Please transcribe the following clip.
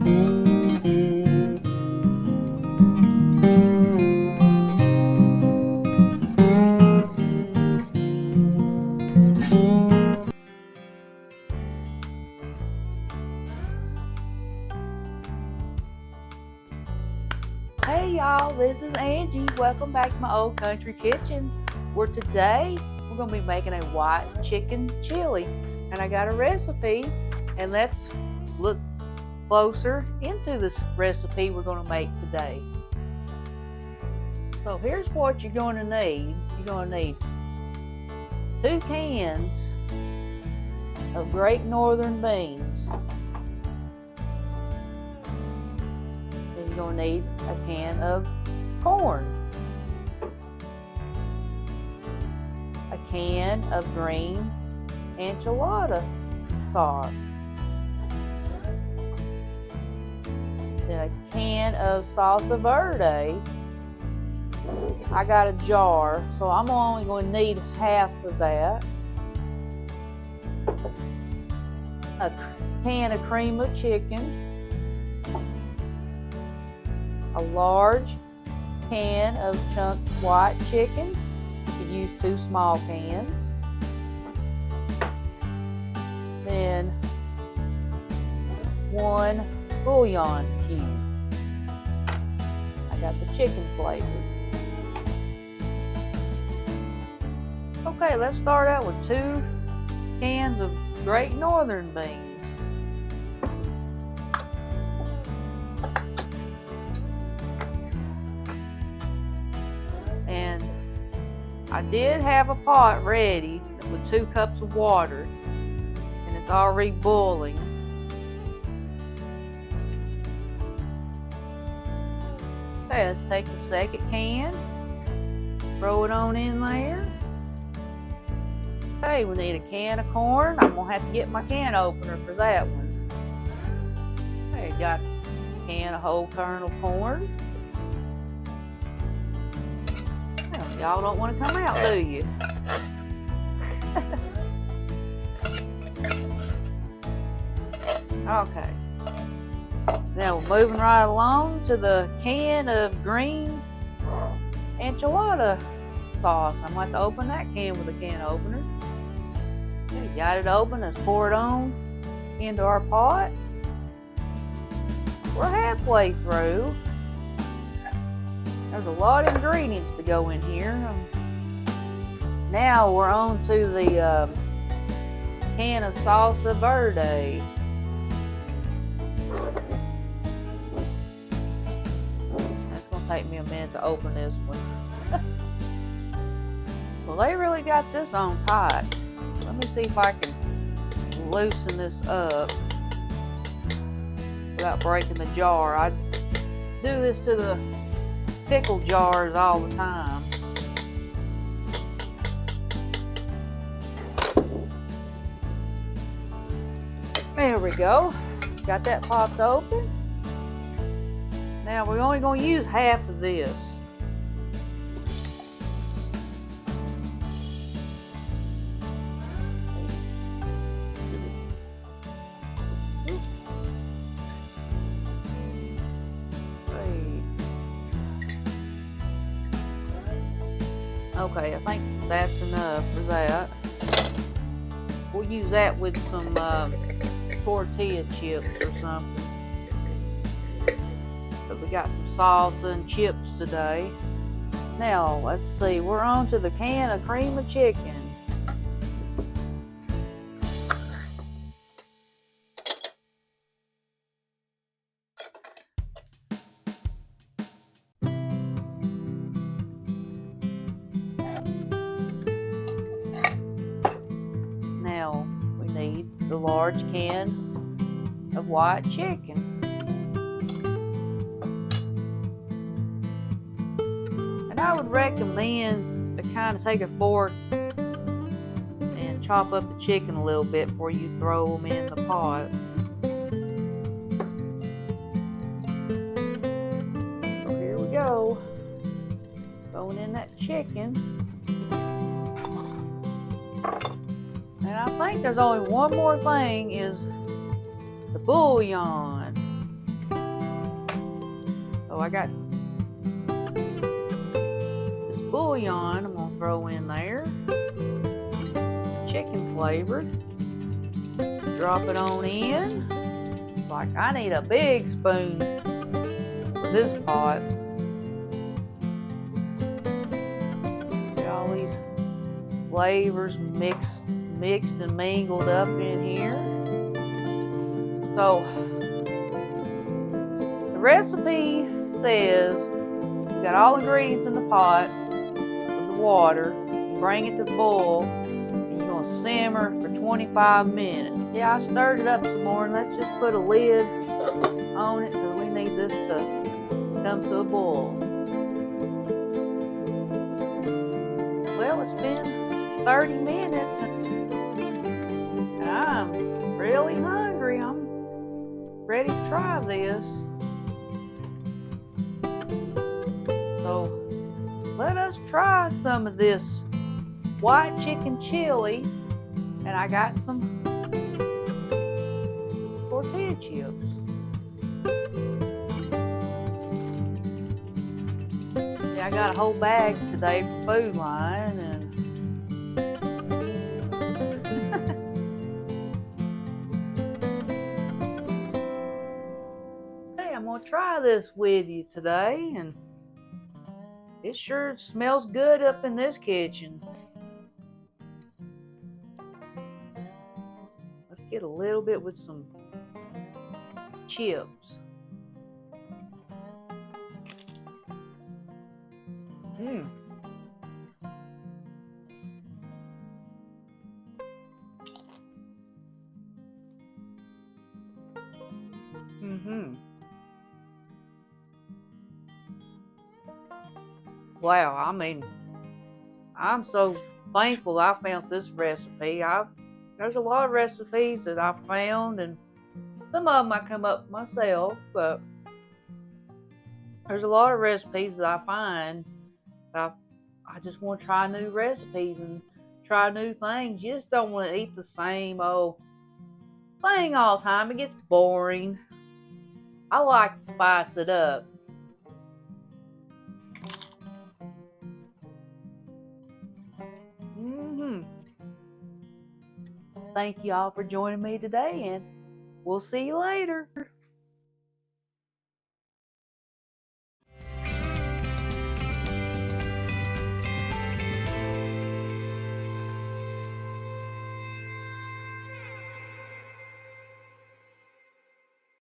Hey y'all, this is Angie. Welcome back to my old country kitchen, where today we're going to be making a white chicken chili. And I got a recipe, and let's look closer into this recipe we're going to make today. So here's what you're going to need. You're going to need 2 cans of Great Northern beans. Then you're going to need a can of corn, a can of green enchilada sauce, then a can of salsa verde. I got a jar, so I'm only going to need half of that. A can of cream of chicken, a large can of chunked white chicken. You could use 2 small cans. Then 1 bouillon cube. I got the chicken flavor. Okay, let's start out with 2 cans of Great Northern beans. And I did have a pot ready with 2 cups of water, and it's already boiling. Okay, let's take the second can, throw it on in there. Okay, we need a can of corn. I'm going to have to get my can opener for that one. Okay, got a can of whole kernel corn. Well, y'all don't want to come out, do you? Okay. Now we're moving right along to the can of green enchilada sauce. I'm going to have to open that can with a can opener. Okay, got it open. Let's pour it on into our pot. We're halfway through. There's a lot of ingredients to go in here. Now we're on to the can of salsa verde. That's going to take me a minute to open this one. Well, they really got this on tight. Let me see if I can loosen this up without breaking the jar. I do this to the pickle jars all the time. There we go. Got that popped open. Now we're only going to use half of this. Okay, I think that's enough for that. We'll use that with some tortilla chips or something. So we got some salsa and chips today. Now, let's see, we're on to the can of cream of chicken. Now, we need the large can of white chicken. And I would recommend to kind of take a fork and chop up the chicken a little bit before you throw them in the pot. So here we go. Throwing in that chicken. And I think there's only one more thing, is the bouillon. So I got this bouillon I'm gonna throw in there. Chicken flavored. Drop it on in. Like I need a big spoon for this pot. Get all these flavors mixed and mingled up in here. So the recipe says you got all ingredients in the pot with the water. You bring it to boil. And you're gonna simmer for 25 minutes. Yeah, I stirred it up some more, and let's just put a lid on it because we need this to come to a boil. Well, it's been 30 minutes and I'm really hungry. I'm ready to try this. So let us try some of this white chicken chili, and I got some tortilla chips. Yeah, I got a whole bag today for Food Line, and hey, I'm gonna try this with you today, and it sure smells good up in this kitchen. Let's get a little bit with some chips. Mmm. Mm-hmm. Wow, I mean, I'm so thankful I found this recipe. There's a lot of recipes that I found, and some of them I come up myself, but there's a lot of recipes that I find. I, I just want to try new recipes and try new things. You just don't want to eat the same old thing all the time. It gets boring. I like to spice it up. Thank you all for joining me today, and we'll see you later.